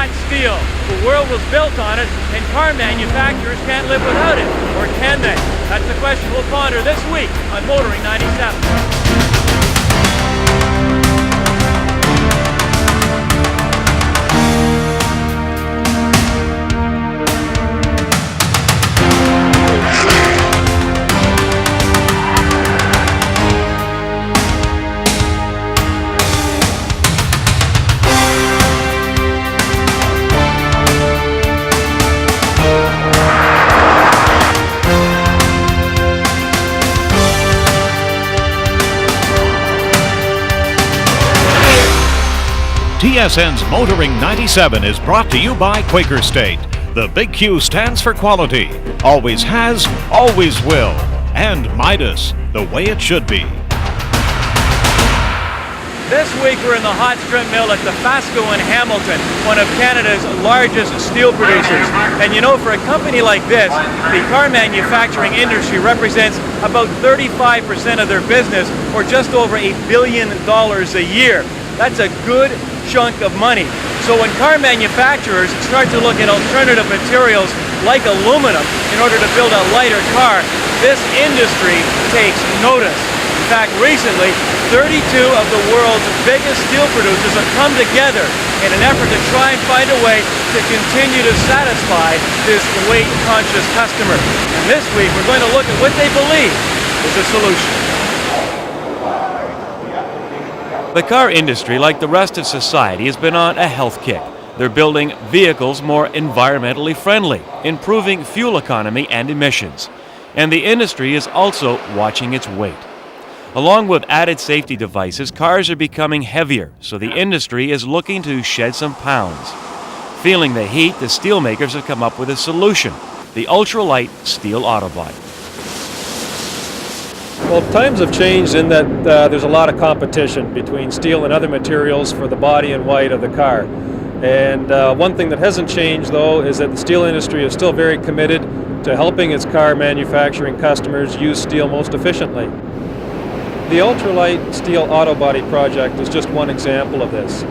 hot steel. The world was built on it, and car manufacturers can't live without it. Or can they? That's the question we'll ponder this week on Motoring 97. TSN's Motoring 97 is brought to you by Quaker State. The big Q stands for quality, always has, always will. And Midas, the way it should be. This week we're in the hot strip mill at the Fasco in Hamilton, one of Canada's largest steel producers. And you know, for a company like this, the car manufacturing industry represents about 35% of their business, or just over $1 billion a year. That's a good chunk of money. So when car manufacturers start to look at alternative materials like aluminum in order to build a lighter car, this industry takes notice. In fact, recently, 32 of the world's biggest steel producers have come together in an effort to try and find a way to continue to satisfy this weight-conscious customer. And this week, we're going to look at what they believe is a solution. The car industry, like the rest of society, has been on a health kick. They're building vehicles more environmentally friendly, improving fuel economy and emissions. And the industry is also watching its weight. Along with added safety devices, cars are becoming heavier, so the industry is looking to shed some pounds. Feeling the heat, the steelmakers have come up with a solution: the ultralight steel Autobody. Well, times have changed in that there's a lot of competition between steel and other materials for the body and white of the car. And one thing that hasn't changed, though, is that the steel industry is still very committed to helping its car manufacturing customers use steel most efficiently. The ultralight steel Autobody project is just one example of this.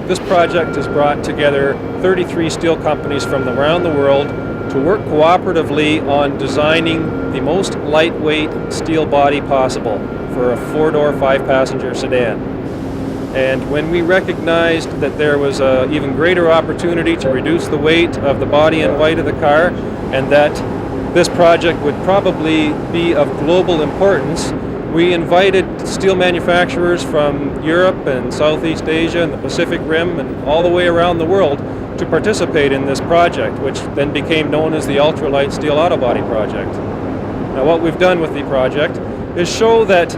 This project has brought together 33 steel companies from around the world to work cooperatively on designing the most lightweight steel body possible for a 4-door, 5-passenger sedan. And when we recognized that there was an even greater opportunity to reduce the weight of the body and white of the car, and that this project would probably be of global importance, we invited steel manufacturers from Europe and Southeast Asia and the Pacific Rim and all the way around the world to participate in this project, which then became known as the Ultralight Steel Autobody Project. Now, what we've done with the project is show that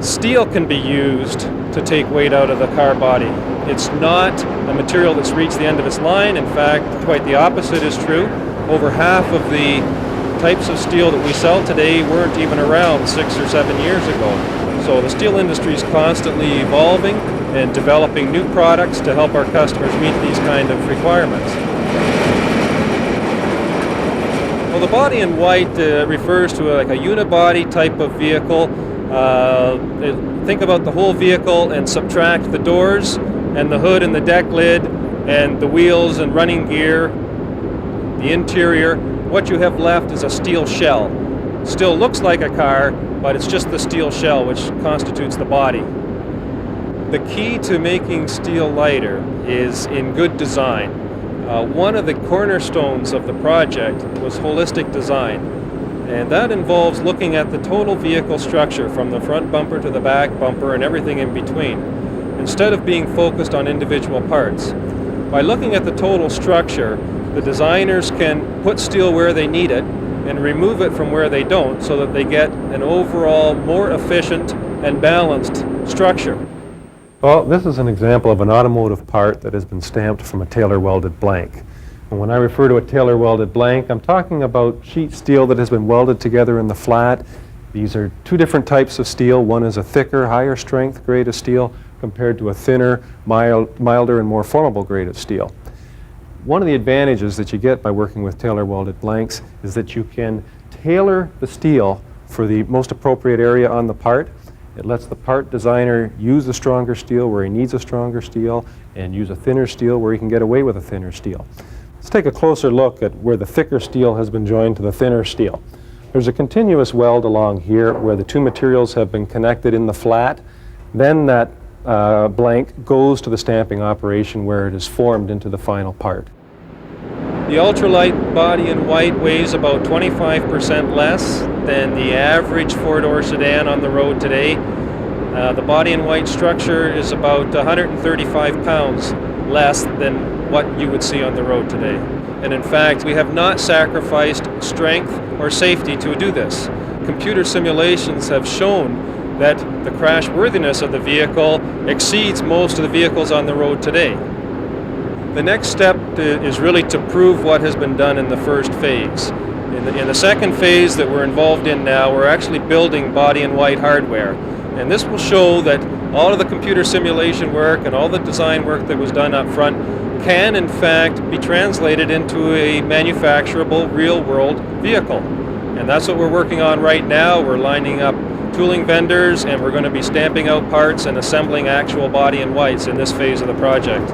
steel can be used to take weight out of the car body. It's not a material that's reached the end of its line. In fact, quite the opposite is true. Over half of the types of steel that we sell today weren't even around 6 or 7 years ago. So the steel industry is constantly evolving and developing new products to help our customers meet these kind of requirements. Well, the body in white refers to like a unibody type of vehicle. Think about the whole vehicle and subtract the doors and the hood and the deck lid and the wheels and running gear, the interior. What you have left is a steel shell. Still looks like a car, but it's just the steel shell which constitutes the body. The key to making steel lighter is in good design. One of the cornerstones of the project was holistic design, and that involves looking at the total vehicle structure from the front bumper to the back bumper and everything in between, instead of being focused on individual parts. By looking at the total structure, the designers can put steel where they need it and remove it from where they don't, so that they get an overall more efficient and balanced structure. Well, this is an example of an automotive part that has been stamped from a tailor welded blank. And when I refer to a tailor welded blank, I'm talking about sheet steel that has been welded together in the flat. These are two different types of steel. One is a thicker, higher strength grade of steel compared to a thinner, milder and more formable grade of steel. One of the advantages that you get by working with tailor welded blanks is that you can tailor the steel for the most appropriate area on the part, It lets the part designer use the stronger steel where he needs a stronger steel and use a thinner steel where he can get away with a thinner steel. Let's take a closer look at where the thicker steel has been joined to the thinner steel. There's a continuous weld along here where the two materials have been connected in the flat. Then that blank goes to the stamping operation where it is formed into the final part. The ultralight body in white weighs about 25% less than the average four-door sedan on the road today. The body in white structure is about 135 pounds less than what you would see on the road today. And in fact, we have not sacrificed strength or safety to do this. Computer simulations have shown that the crash worthiness of the vehicle exceeds most of the vehicles on the road today. The next step is really to prove what has been done in the first phase. In the second phase that we're involved in now, we're actually building body in white hardware. And this will show that all of the computer simulation work and all the design work that was done up front can in fact be translated into a manufacturable real-world vehicle. And that's what we're working on right now. We're lining up tooling vendors and we're going to be stamping out parts and assembling actual body in whites in this phase of the project.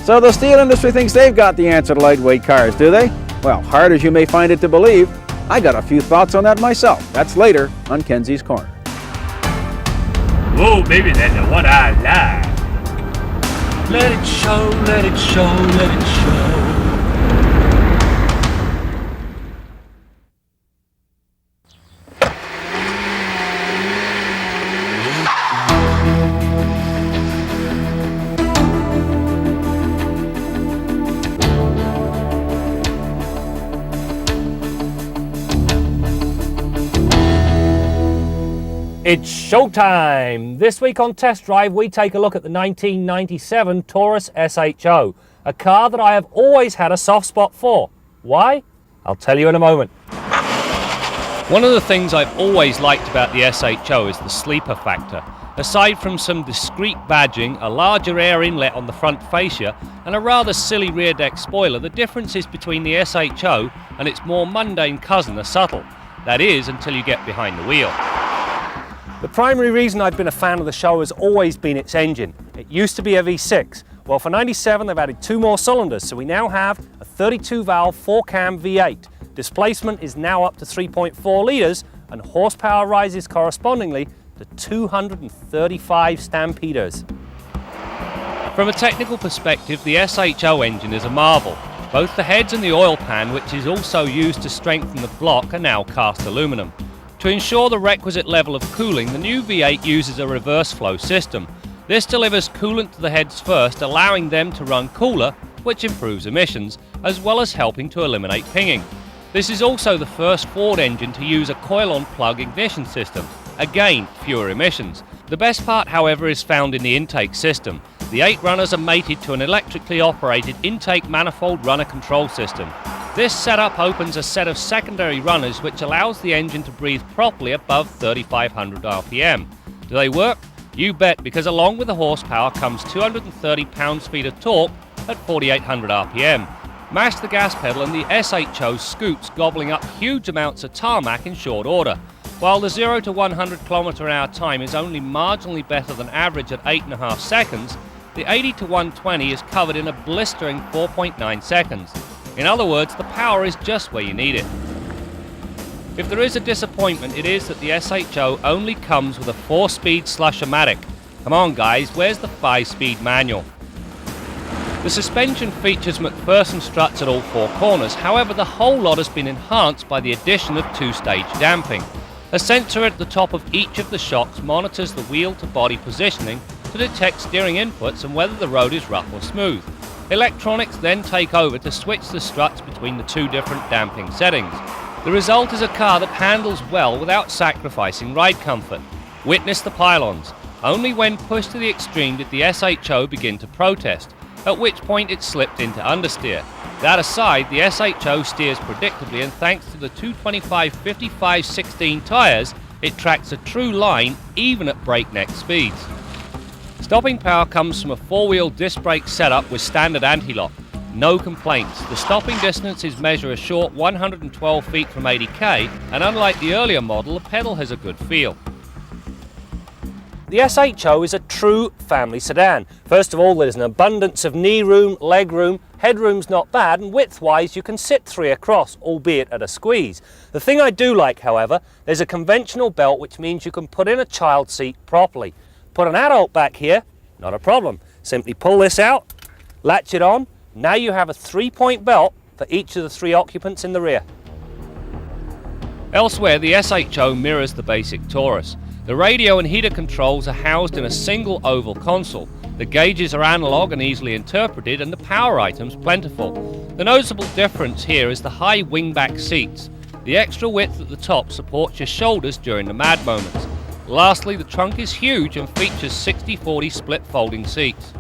So the steel industry thinks they've got the answer to lightweight cars, do they? Well, hard as you may find it to believe, I got a few thoughts on that myself. That's later on Kenzie's Corner. Whoa, baby, that's the one I like. Let it show, let it show, let it show. It's showtime! This week on Test Drive we take a look at the 1997 Taurus SHO, a car that I have always had a soft spot for. Why? I'll tell you in a moment. One of the things I've always liked about the SHO is the sleeper factor. Aside from some discreet badging, a larger air inlet on the front fascia, and a rather silly rear deck spoiler, the differences between the SHO and its more mundane cousin are subtle. That is, until you get behind the wheel. The primary reason I've been a fan of the SHO has always been its engine. It used to be a V6. Well, for 97 they've added 2 more cylinders, so we now have a 32-valve 4-cam V8. Displacement is now up to 3.4 litres and horsepower rises correspondingly to 235 stampeders. From a technical perspective, the SHO engine is a marvel. Both the heads and the oil pan, which is also used to strengthen the block, are now cast aluminum. To ensure the requisite level of cooling, the new V8 uses a reverse flow system. This delivers coolant to the heads first, allowing them to run cooler, which improves emissions, as well as helping to eliminate pinging. This is also the first Ford engine to use a coil-on plug ignition system. Again, fewer emissions. The best part, however, is found in the intake system. The 8 runners are mated to an electrically operated intake manifold runner control system. This setup opens a set of secondary runners which allows the engine to breathe properly above 3,500 RPM. Do they work? You bet, because along with the horsepower comes 230 pounds-feet of torque at 4,800 RPM. Mash the gas pedal and the SHO scoots, gobbling up huge amounts of tarmac in short order. While the 0 to 100 km/h time is only marginally better than average at 8.5 seconds, the 80 to 120 is covered in a blistering 4.9 seconds. In other words, the power is just where you need it. If there is a disappointment, it is that the SHO only comes with a 4-speed slush-o-matic. Come on guys, where's the 5-speed manual? The suspension features McPherson struts at all 4 corners, however the whole lot has been enhanced by the addition of 2-stage damping. A sensor at the top of each of the shocks monitors the wheel-to-body positioning to detect steering inputs and whether the road is rough or smooth. Electronics then take over to switch the struts between the 2 different damping settings. The result is a car that handles well without sacrificing ride comfort. Witness the pylons. Only when pushed to the extreme did the SHO begin to protest, at which point it slipped into understeer. That aside, the SHO steers predictably, and thanks to the 225/55/16 tyres, it tracks a true line even at breakneck speeds. Stopping power comes from a 4-wheel disc brake setup with standard anti-lock. No complaints. The stopping distances measure a short 112 feet from 80k, and unlike the earlier model, the pedal has a good feel. The SHO is a true family sedan. First of all, there's an abundance of knee room, leg room, headroom's not bad, and width-wise you can sit 3 across, albeit at a squeeze. The thing I do like, however, there's a conventional belt which means you can put in a child seat properly. Put an adult back here, not a problem. Simply pull this out, latch it on, now you have a 3-point belt for each of the 3 occupants in the rear. Elsewhere, the SHO mirrors the basic Taurus. The radio and heater controls are housed in a single oval console. The gauges are analog and easily interpreted, and the power items plentiful. The noticeable difference here is the high wingback seats. The extra width at the top supports your shoulders during the mad moments. Lastly, the trunk is huge and features 60/40 split folding seats.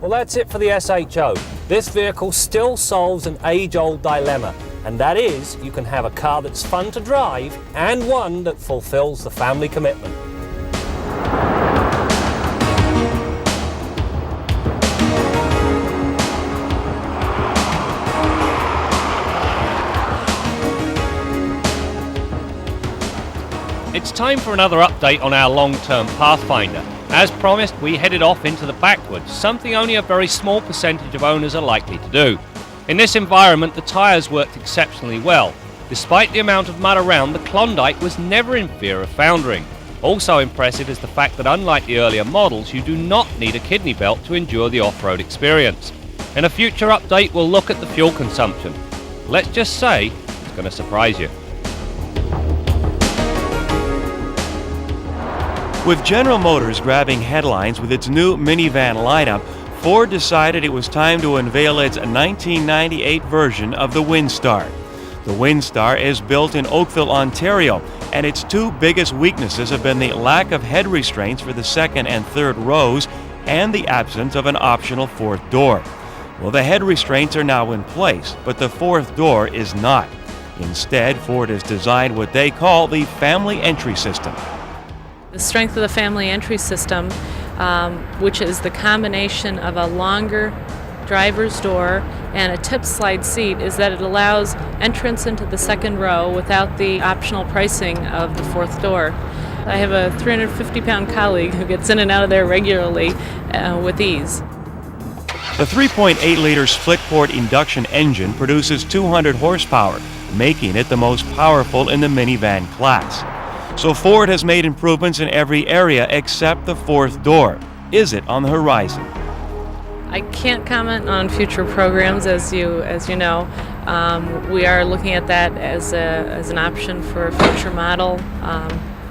Well, that's it for the SHO. This vehicle still solves an age-old dilemma, and that is you can have a car that's fun to drive and one that fulfills the family commitment. It's time for another update on our long-term Pathfinder. As promised, we headed off into the backwoods, something only a very small percentage of owners are likely to do. In this environment, the tyres worked exceptionally well. Despite the amount of mud around, the Klondike was never in fear of foundering. Also impressive is the fact that unlike the earlier models, you do not need a kidney belt to endure the off-road experience. In a future update, we'll look at the fuel consumption. Let's just say, it's going to surprise you. With General Motors grabbing headlines with its new minivan lineup, Ford decided it was time to unveil its 1998 version of the Windstar. The Windstar is built in Oakville, Ontario, and its 2 biggest weaknesses have been the lack of head restraints for the second and third rows and the absence of an optional 4th door. Well, the head restraints are now in place, but the 4th door is not. Instead, Ford has designed what they call the family entry system. The strength of the family entry system, which is the combination of a longer driver's door and a tip slide seat, is that it allows entrance into the 2nd row without the optional pricing of the 4th door. I have a 350-pound colleague who gets in and out of there regularly with ease. The 3.8-liter split-port induction engine produces 200 horsepower, making it the most powerful in the minivan class. So Ford has made improvements in every area except the 4th door. Is it on the horizon? I can't comment on future programs, as you know. We are looking at that as an option for a future model.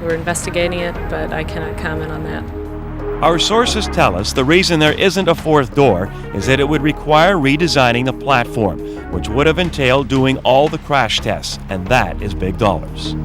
We're investigating it, but I cannot comment on that. Our sources tell us the reason there isn't a 4th door is that it would require redesigning the platform, which would have entailed doing all the crash tests, and that is big dollars.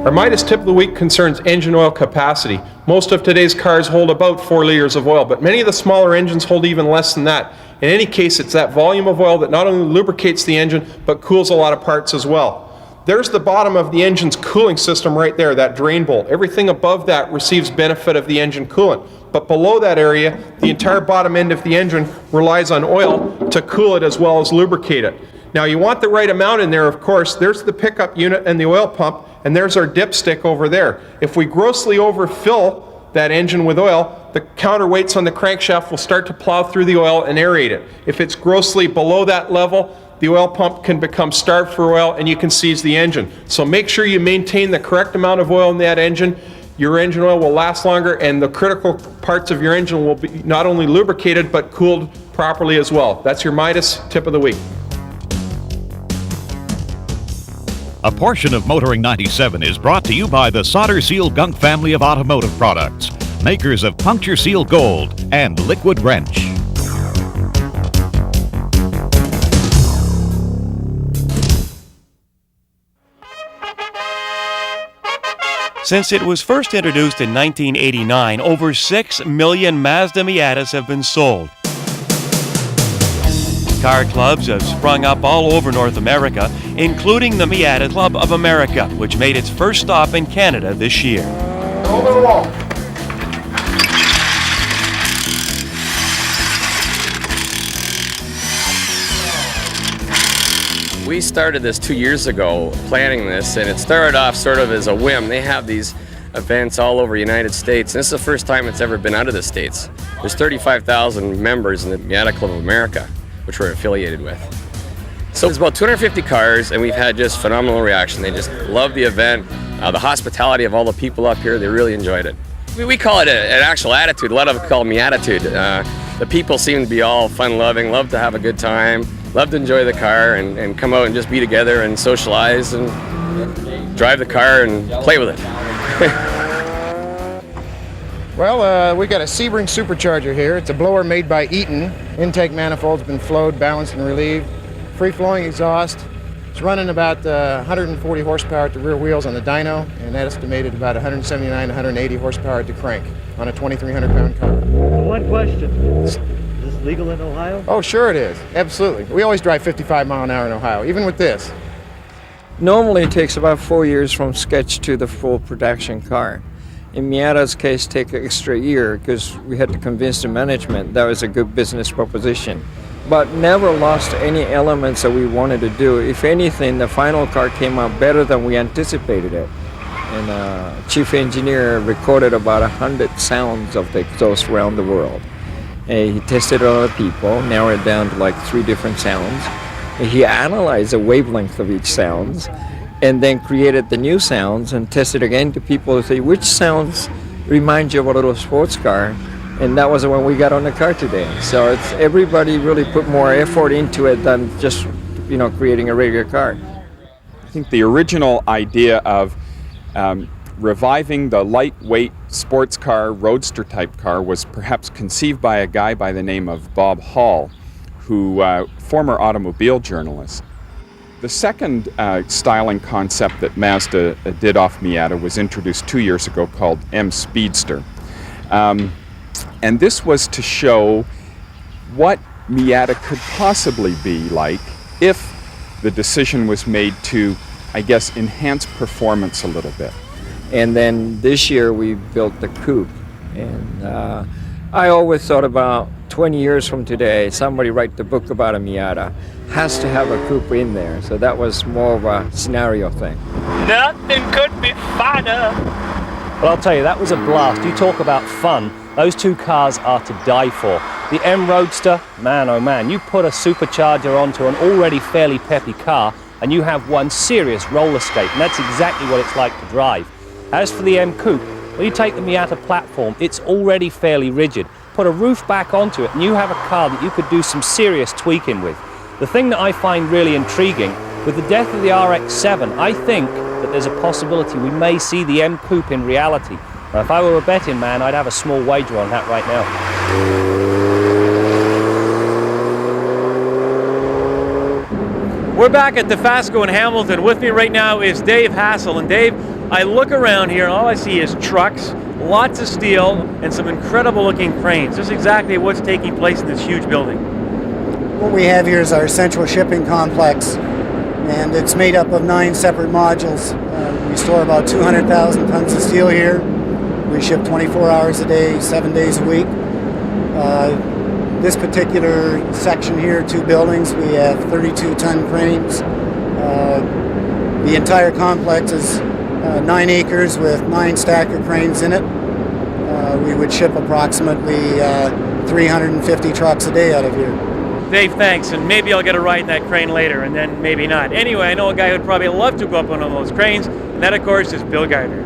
Our Midas tip of the week concerns engine oil capacity. Most of today's cars hold about 4 liters of oil, but many of the smaller engines hold even less than that. In any case, it's that volume of oil that not only lubricates the engine, but cools a lot of parts as well. There's the bottom of the engine's cooling system right there, that drain bolt. Everything above that receives benefit of the engine coolant. But below that area, the entire bottom end of the engine relies on oil to cool it as well as lubricate it. Now you want the right amount in there, of course. There's the pickup unit and the oil pump, and there's our dipstick over there. If we grossly overfill that engine with oil, the counterweights on the crankshaft will start to plow through the oil and aerate it. If it's grossly below that level, the oil pump can become starved for oil and you can seize the engine. So make sure you maintain the correct amount of oil in that engine. Your engine oil will last longer, and the critical parts of your engine will be not only lubricated but cooled properly as well. That's your Midas tip of the week. A portion of Motoring 97 is brought to you by the Solder Seal Gunk family of automotive products, makers of Puncture Seal Gold and Liquid Wrench. Since it was first introduced in 1989, over 6 million Mazda Miatas have been sold. Car clubs have sprung up all over North America, including the Miata Club of America, which made its first stop in Canada this year. Over the wall. We started this 2 years ago, planning this, and it started off sort of as a whim. They have these events all over the United States, and this is the first time it's ever been out of the States. There's 35,000 members in the Miata Club of America, which we're affiliated with. So there's about 250 cars, and we've had just phenomenal reaction. They just love the event, the hospitality of all the people up here. They really enjoyed it. We call it an actual attitude. A lot of it call me attitude. The people seem to be all fun-loving, love to have a good time, love to enjoy the car and come out and just be together and socialize and drive the car and play with it. Well, we got a Sebring supercharger here. It's a blower made by Eaton. Intake manifold's been flowed, balanced, and relieved. Free-flowing exhaust. It's running about 140 horsepower at the rear wheels on the dyno, and estimated about 179, 180 horsepower at the crank on a 2,300-pound car. One question. Is this legal in Ohio? Oh, sure it is. Absolutely. We always drive 55 mile an hour in Ohio, even with this. Normally it takes about 4 years from sketch to the full production car. In Miata's case, take an extra year because we had to convince the management that was a good business proposition. But never lost any elements that we wanted to do. If anything, the final car came out better than we anticipated it. And chief engineer recorded about 100 sounds of the exhaust around the world. And he tested it on other people, narrowed it down to like 3 different sounds. And he analyzed the wavelength of each sound, and then created the new sounds and tested again to people to say which sounds remind you of a little sports car. And that was the one we got on the car today. So it's everybody really put more effort into it than just, creating a regular car. I think the original idea of reviving the lightweight sports car, roadster type car, was perhaps conceived by a guy by the name of Bob Hall, who former automobile journalist. The second styling concept that Mazda did off Miata was introduced 2 years ago, called M Speedster. And this was to show what Miata could possibly be like if the decision was made to, I guess, enhance performance a little bit. And then this year we built the coupe. And I always thought about 20 years from today, somebody write the book about a Miata. Has to have a coupe in there. So that was more of a scenario thing. Nothing could be finer. But I'll tell you, that was a blast. You talk about fun. Those 2 cars are to die for. The M Roadster, man oh man, you put a supercharger onto an already fairly peppy car and you have one serious roller skate, and that's exactly what it's like to drive. As for the M Coupe, when you take the Miata platform, it's already fairly rigid. Put a roof back onto it and you have a car that you could do some serious tweaking with. The thing that I find really intriguing, with the death of the RX-7, I think that there's a possibility we may see the M Coupe in reality. Now, if I were a betting man, I'd have a small wager on that right now. We're back at the Fasco in Hamilton. With me right now is Dave Hassel. And Dave, I look around here and all I see is trucks, lots of steel, and some incredible looking cranes. This is exactly what's taking place in this huge building. What we have here is our central shipping complex, and it's made up of 9 separate modules. We store about 200,000 tons of steel here. We ship 24 hours a day, 7 days a week. This particular section here, 2 buildings, we have 32-ton cranes. The entire complex is 9 acres with 9 stacker cranes in it. We would ship approximately 350 trucks a day out of here. Dave, thanks, and maybe I'll get a ride in that crane later, and then maybe not. Anyway, I know a guy who'd probably love to go up on one of those cranes, and that, of course, is Bill Gardner.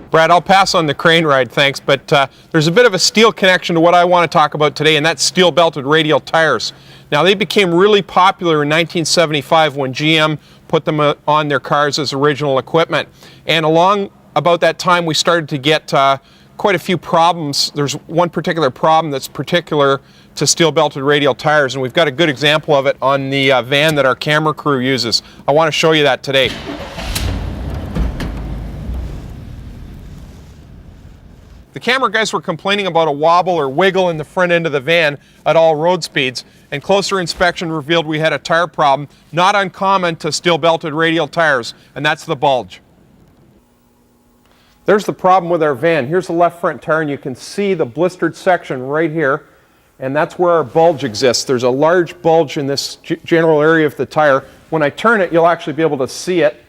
Brad, I'll pass on the crane ride, thanks, but there's a bit of a steel connection to what I want to talk about today, and that's steel-belted radial tires. Now, they became really popular in 1975 when GM put them on their cars as original equipment. And along about that time, we started to get quite a few problems. There's one particular problem that's particular to steel-belted radial tires, and we've got a good example of it on the van that our camera crew uses. I want to show you that today. The camera guys were complaining about a wobble or wiggle in the front end of the van at all road speeds, and closer inspection revealed we had a tire problem, not uncommon to steel-belted radial tires, and that's the bulge. There's the problem with our van. Here's the left front tire, and you can see the blistered section right here, and that's where our bulge exists. There's a large bulge in this general area of the tire. When I turn it, you'll actually be able to see it.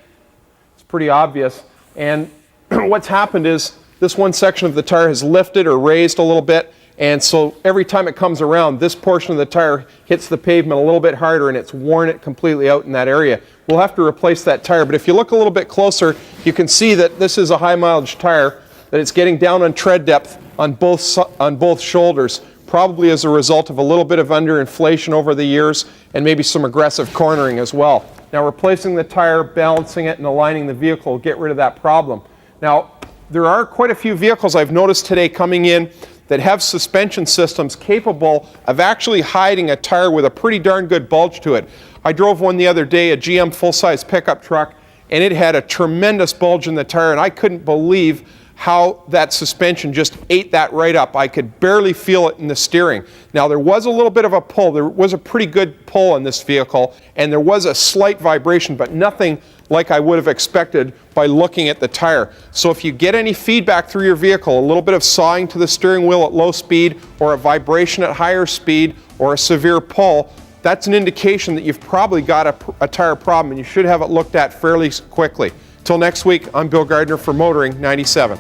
It's pretty obvious. And what's happened is this one section of the tire has lifted or raised a little bit, and so every time it comes around, this portion of the tire hits the pavement a little bit harder, and it's worn it completely out in that area. We'll have to replace that tire, but if you look a little bit closer, you can see that this is a high mileage tire, that it's getting down on tread depth on both shoulders, probably as a result of a little bit of underinflation over the years and maybe some aggressive cornering as well. Now, replacing the tire, balancing it, and aligning the vehicle will get rid of that problem. Now, there are quite a few vehicles I've noticed today coming in that have suspension systems capable of actually hiding a tire with a pretty darn good bulge to it. I drove one the other day, a GM full-size pickup truck, and it had a tremendous bulge in the tire, and I couldn't believe how that suspension just ate that right up. I could barely feel it in the steering. Now, there was a little bit of a pull. There was a pretty good pull on this vehicle, and there was a slight vibration, but nothing like I would have expected by looking at the tire. So if you get any feedback through your vehicle, a little bit of sawing to the steering wheel at low speed, or a vibration at higher speed, or a severe pull, that's an indication that you've probably got a tire problem, and you should have it looked at fairly quickly. Till next week, I'm Bill Gardner for Motoring 97.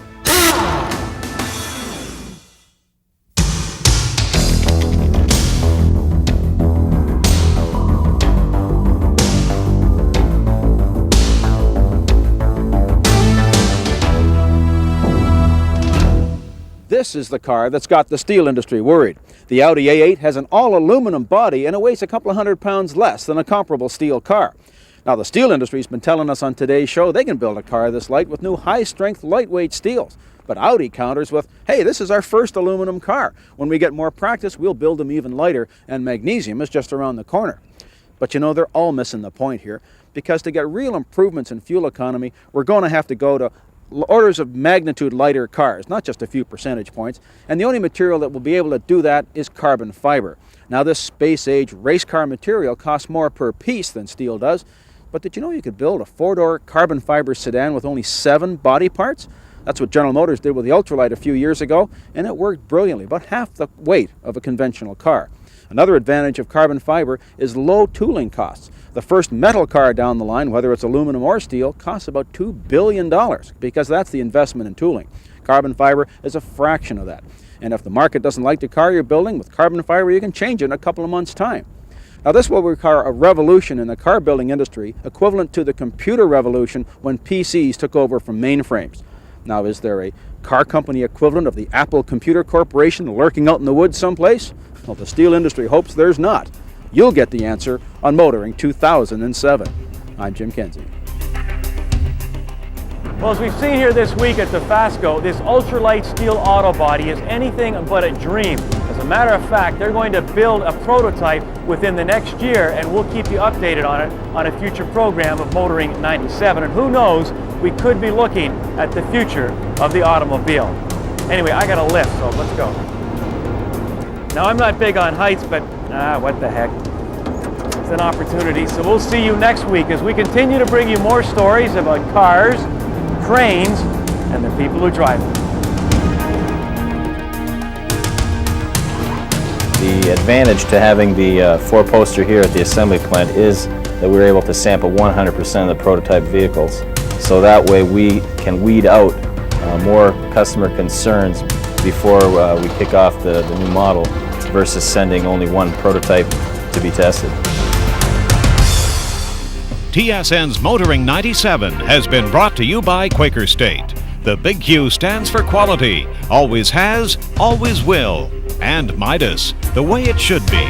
This is the car that's got the steel industry worried. The Audi A8 has an all-aluminum body and it weighs a couple of 100 pounds less than a comparable steel car. Now, the steel industry's been telling us on today's show they can build a car this light with new high-strength, lightweight steels. But Audi counters with, hey, this is our first aluminum car. When we get more practice, we'll build them even lighter, and magnesium is just around the corner. But you know, they're all missing the point here, because to get real improvements in fuel economy, we're going to have to go to orders of magnitude lighter cars, not just a few percentage points, and the only material that will be able to do that is carbon fiber. Now, this space-age race car material costs more per piece than steel does, but did you know you could build a four-door carbon fiber sedan with only 7 body parts? That's what General Motors did with the Ultralight a few years ago, and it worked brilliantly, about half the weight of a conventional car. Another advantage of carbon fiber is low tooling costs. The first metal car down the line, whether it's aluminum or steel, costs about $2 billion, because that's the investment in tooling. Carbon fiber is a fraction of that. And if the market doesn't like the car you're building, with carbon fiber you can change it in a couple of months' time. Now, this will require a revolution in the car building industry, equivalent to the computer revolution when PCs took over from mainframes. Now, is there a car company equivalent of the Apple Computer Corporation lurking out in the woods someplace? Well, the steel industry hopes there's not. You'll get the answer on Motoring 2007. I'm Jim Kenzie. Well, as we've seen here this week at the FASCO, this ultralight steel auto body is anything but a dream. As a matter of fact, they're going to build a prototype within the next year, and we'll keep you updated on it on a future program of Motoring 97. And who knows, we could be looking at the future of the automobile. Anyway, I got a lift, so let's go. Now, I'm not big on heights, but what the heck. It's an opportunity. So we'll see you next week as we continue to bring you more stories about cars, trains, and the people who drive them. The advantage to having the 4-poster here at the assembly plant is that we're able to sample 100% of the prototype vehicles. So that way we can weed out more customer concerns before we kick off the new model versus sending only one prototype to be tested. TSN's Motoring 97 has been brought to you by Quaker State. The big Q stands for quality, always has, always will, and Midas, the way it should be.